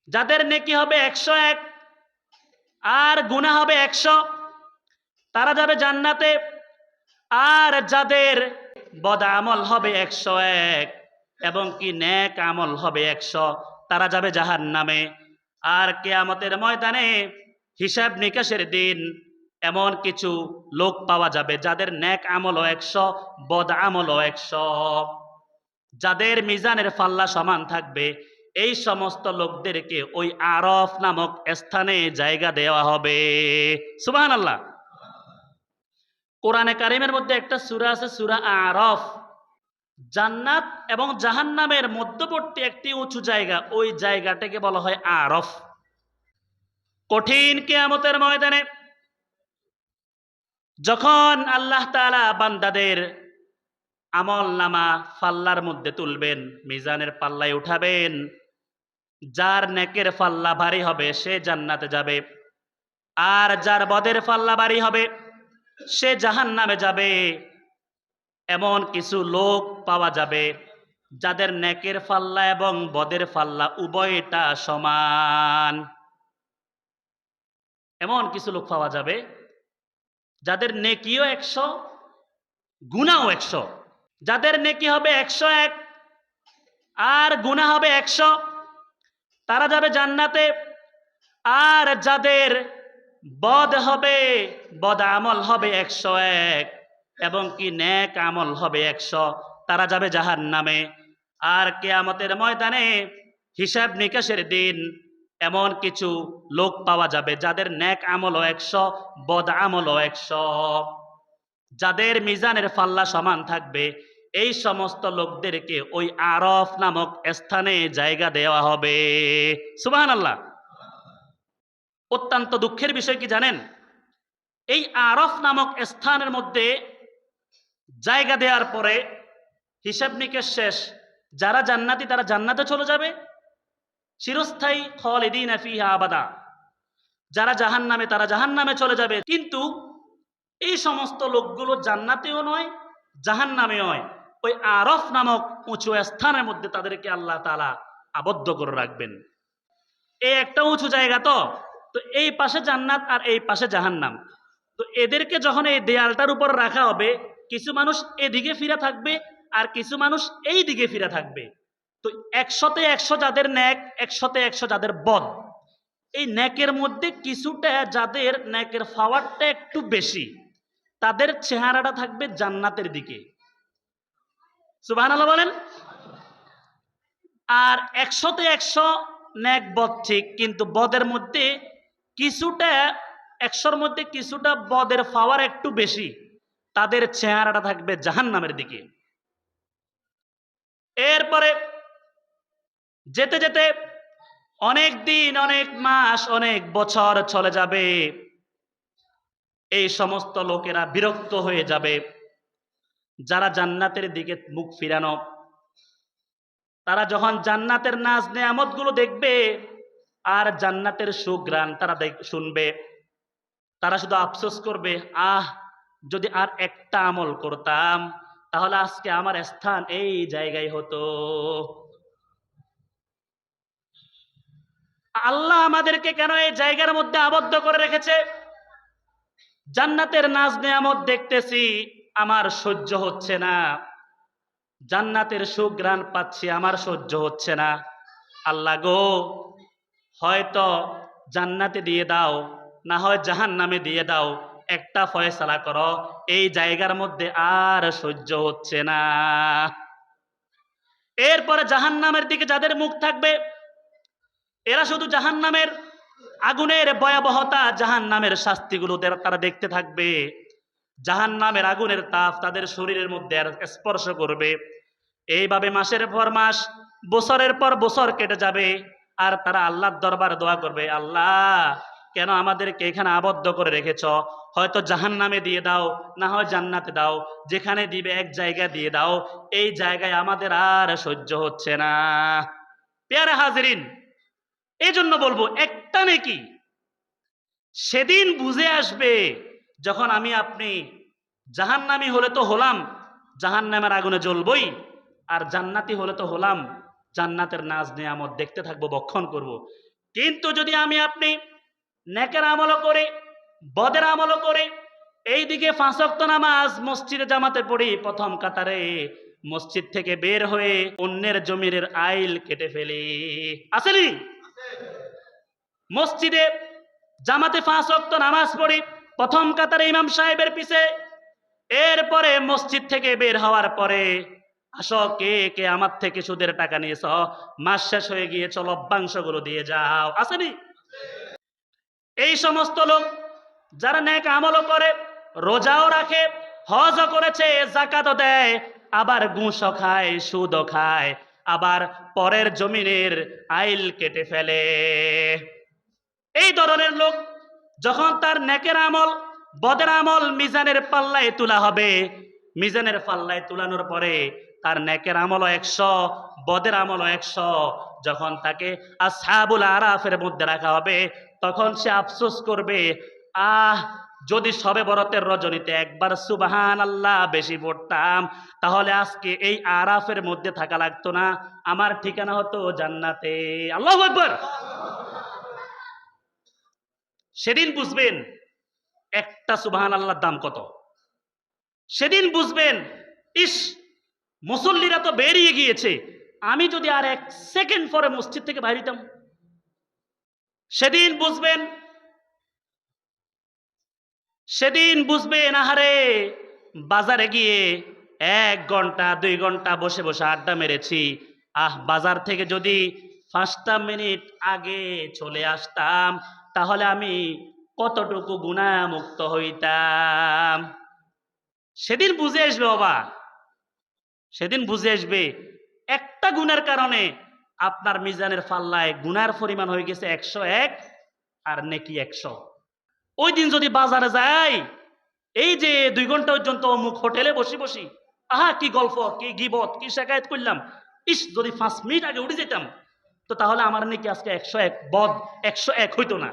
যাদের নেকি হবে 101 আর গুনাহ হবে 100, তারা যাবে জান্নাতে। আর যাদের বদ আমল হবে 101 এবং কি নেক আমল হবে 100, তারা যাবে জাহান্নামে। আর কিয়ামতের ময়দানে হিসাব নিকাশের দিন এমন কিছু লোক পাওয়া যাবে যাদের নেক আমলও 100, বদ আমলও 100, যাদের মিজানের পাল্লা সমান থাকবে। এই সমস্ত লোকদেরকে ওই আরফ নামক স্থানে জায়গা দেওয়া হবে। সুবহানাল্লাহ। কোরআনে কারিমের মধ্যে একটা সূরা আছে, সূরা আরফ। জান্নাত এবং জাহান্নামের মধ্যবর্তী একটি উঁচু জায়গা, ওই জায়গাটাকে বলা হয় আরফ। কঠিন কিয়ামতের ময়দানে যখন আল্লাহ তাআলা বান্দাদের আমল নামা পাল্লার মধ্যে তুলবেন, মিজানের পাল্লায় উঠাবেন, যার নেকের পাল্লা ভারী হবে সে জান্নাতে যাবে, আর যার বদের পাল্লা ভারী হবে সে জাহান্নামে যাবে। এমন কিছু লোক পাওয়া যাবে যাদের নেকের পাল্লা এবং বদের পাল্লা উভয়টা সমান। এমন কিছু লোক পাওয়া যাবে যাদের নেকিও 100, গুনাহও 100। যাদের নেকি হবে 101 আর গুনাহ হবে 100, তারা যাবে জান্নাতে। আর যাদের বদ হবে, বদ আমল হবে 101 এবং কি নেক আমল হবে 100, তারা যাবে জাহান্নামে। আর কিয়ামতের ময়দানে হিসাব নিকাশের দিন এমন কিছু লোক পাওয়া যাবে যাদের নেক আমলও 100, বদ আমলও 100, যাদের মিজানের পাল্লা সমান থাকবে। এই সমস্ত লোকদেরকে ওই আরফ নামক স্থানে জায়গা দেওয়া হবে। সুবহানাল্লাহ। অত্যন্ত দুঃখের বিষয় কি জানেন, এই আরফ নামক স্থানের মধ্যে জায়গা দেওয়ার পরে হিসাব নিকেশ শেষ। যারা জান্নাতি তারা জান্নাতে চলে যাবে চিরস্থায়ী, খালিদিনা ফিহা আবাদা। যারা জাহান্নামে তারা জাহান্নামে চলে যাবে। কিন্তু এই সমস্ত লোকগুলো জান্নাতেও নয়, জাহান্নামেও নয়, ওই আরফ নামক উঁচু স্থানের মধ্যে তাদেরকে আল্লাহ তাআলা আবদ্ধ করে রাখবেন। এই একটা উঁচু জায়গা, তো তো এই পাশে জান্নাত আর এই পাশে জাহান্নাম। তো এদেরকে যখন এই দেয়ালটার উপর রাখা হবে, কিছু মানুষ এদিকে ফিরে থাকবে আর কিছু মানুষ এই দিকে ফিরে থাকবে। তো 100তে 100 যাদের নেক, 100তে 100 যাদের বদ। এই নেকের মধ্যে কিছুটা যাদের নেকের পাওয়ারটা একটু বেশি, তাদের চেহারাটা থাকবে জান্নাতের দিকে। সুবহানাল্লাহ বলেন। আর 100তে 100 নেক বদ ঠিক, কিন্তু বদের মধ্যে কিছুটা, 100র মধ্যে কিছুটা বদের পাওয়ার একটু বেশি, তাদের চেহারাটা থাকবে জাহান্নামের দিকে। এরপরে যেতে যেতে অনেক দিন, অনেক মাস, অনেক বছর চলে যাবে। এই সমস্ত লোকেরা বিরক্ত হয়ে যাবে। যারা জান্নাতের দিকে মুখ ফিরানো, তারা যখন জান্নাতের নাজ নেয়ামত গুলো দেখবে আর জান্নাতের সুঘ্রাণ তারা শুনবে, তারা শুধু আফসোস করবে, আহ, যদি আর একটা আমল করতাম তাহলে আজকে আমার স্থান এই জায়গায় হতো। আল্লাহ আমাদেরকে কেন এই জায়গার মধ্যে আবদ্ধ করে রেখেছে? জান্নাতের নাজ নেয়ামত দেখতেছি, আমার সহ্য হচ্ছে না। জান্নাতের সুঘ্রাণ পাচ্ছি, আমার সহ্য হচ্ছে না। আল্লাহ গো, হয়তো জান্নাতে দিয়ে দাও, না হয় জাহান্নামে দিয়ে দাও, একটা ফয়সালা করো, এই জায়গার মধ্যে আর সহ্য হচ্ছে না। এরপরে জাহান্নামের দিকে যাদের মুখ থাকবে, এরা শুধু জাহান্নামের আগুনের ভয়াবহতা, জাহান্নামের শাস্তিগুলো তারা দেখতে থাকবে। জাহান্নামের আগুনের তাপ তাদের শরীরের মধ্যে স্পর্শ করবে। এইভাবে মাসের পর মাস, বছরের পর বছর কেটে যাবে। আর তারা আল্লাহর দরবারে দোয়া করবে, আল্লাহ কেন আমাদেরকে এখানে আবদ্ধ করে রেখেছ? হয়তো জাহান্নামে দিয়ে দাও, না হয় জান্নাতে দাও, যেখানে দিবে এক জায়গা দিয়ে দাও, এই জায়গায় আমাদের আর সহ্য হচ্ছে না। পেয়ারে হাজিরিন, এই জন্য বলবো, একটা নেকি সেদিন বুঝে আসবে যখন আমি আপনি জাহান্নামী হলে তো হলাম, জাহান্নামের আগুনে জ্বলবই, আর জান্নাতি হলে তো হলাম, জান্নাতের নাজ নেয়ামত দেখতে থাকবো, বক্ষণ করব। কিন্তু যদি আমি আপনি নেকের আমলও করে বদের আমলও করে এইদিকে 5 ওয়াক্ত নামাজ মসজিদে জামাতে পড়ি প্রথম কাতারে, মসজিদ থেকে বের হয়ে অন্যের জমির আইল কেটে ফেলি, আসেনি? মসজিদে জামাতে 5 ওয়াক্ত নামাজ পড়ি প্রথম কাতারে ইমাম সাহেবের পিছে, এরপরে মসজিদ থেকে বের হওয়ার পরে আসো কে কে আমার থেকে সুদের টাকা নিয়েছ, মাস শেষ হয়ে গিয়েছ, লভ্যাংশগুলো দিয়ে যাও, আসেনি? এই সমস্ত লোক যারা নেক আমলও করে, রোজাও রাখে, হজও করেছে, যাকাতও দেয়, আবার ঘুষও খায়, সুদও খায়, আবার পরের জমিনের আইল কেটে ফেলে, এই ধরনের লোক যখন তার নেকের আমল বদের আমল মিজানের পাল্লায় তোলা হবে, মিজানের পাল্লায় তুলানোর পরে তার নেকের আমলও 100, বদের আমলও 100, যখন তাকে আসহাবুল আরাফের মধ্যে রাখা হবে তখন সে আফসোস করবে, আহ যদি সবে বরাতের রজনীতে একবার সুবহানাল্লাহ বেশি পড়তাম তাহলে আজকে এই আরাফের মধ্যে থাকা লাগতো না, আমার ঠিকানা হতো জান্নাতে। আল্লাহু আকবার। সেদিন বুঝবেন একটা সুবহানাল্লাহর দাম কত। সেদিন বুঝবেন ইস মুসল্লিরা তো বেরিয়ে গিয়েছে, আমি যদি আর 1 সেকেন্ড পরে মসজিদ থেকে বাইরে হইতাম। সেদিন বুঝবেন, সেদিন বুঝবেন আহারে বাজারে গিয়ে 1 ঘন্টা 2 ঘন্টা বসে বসে আড্ডা মেরেছি, বাজার থেকে যদি 5টা মিনিট আগে চলে আসতাম তাহলে আমি কতটুকু গুনাহমুক্ত হইতাম। সেদিন বুঝে আসবে বাবা, সেদিন বুঝে আসবে একটা গুনার কারণে আপনার মিজানের পাল্লায় গুনার পরিমাণ হয়ে গেছে 101 আর নেকি 100। ওই দিন যদি বাজারে যাই, এই যে 2 ঘন্টা পর্যন্ত অমুক হোটেলে বসি বসি, কি গল্প, কি গিবত, কি শেখায়ত করলাম, ইস যদি 5 মিনিট আগে উঠে যেতাম তো তাহলে আমার নাকি আজকে 101 বদ 101 হইতো না,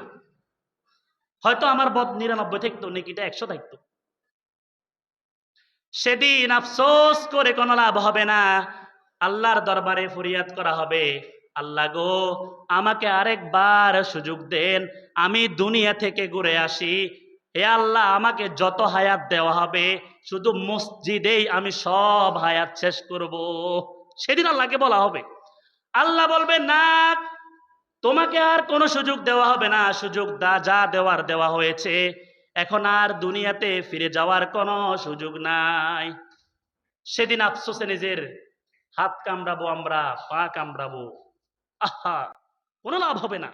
হয়তো আমার বদ 99 থাকতো, নাকিটা 100 থাকতো। সেদিন আফসোস করে কোনো লাভ হবে না, আল্লাহর দরবারে ফরিয়াদ করা হবে, আল্লাহ গো আমাকে আরেকবার সুযোগ দেন, আমি দুনিয়া থেকে ঘুরে আসি, হে আল্লাহ আমাকে যত হায়াত দেওয়া হবে শুধু মসজিদেই আমি সব হায়াত শেষ করব। সেদিন আল্লাহকে বলা হবে, আল্লাহ বলবে না তোমাকে আর কোনো সুযোগ দেওয়া হবে না, সুযোগ যা দেওয়ার দেওয়া হয়েছে, এখন আর দুনিয়াতে ফিরে যাওয়ার কোনো সুযোগ নাই। সেদিন আফসোসে নিজের হাত কামড়াবো, আমরা পা কামড়াবো, কোনো লাভ হবে না।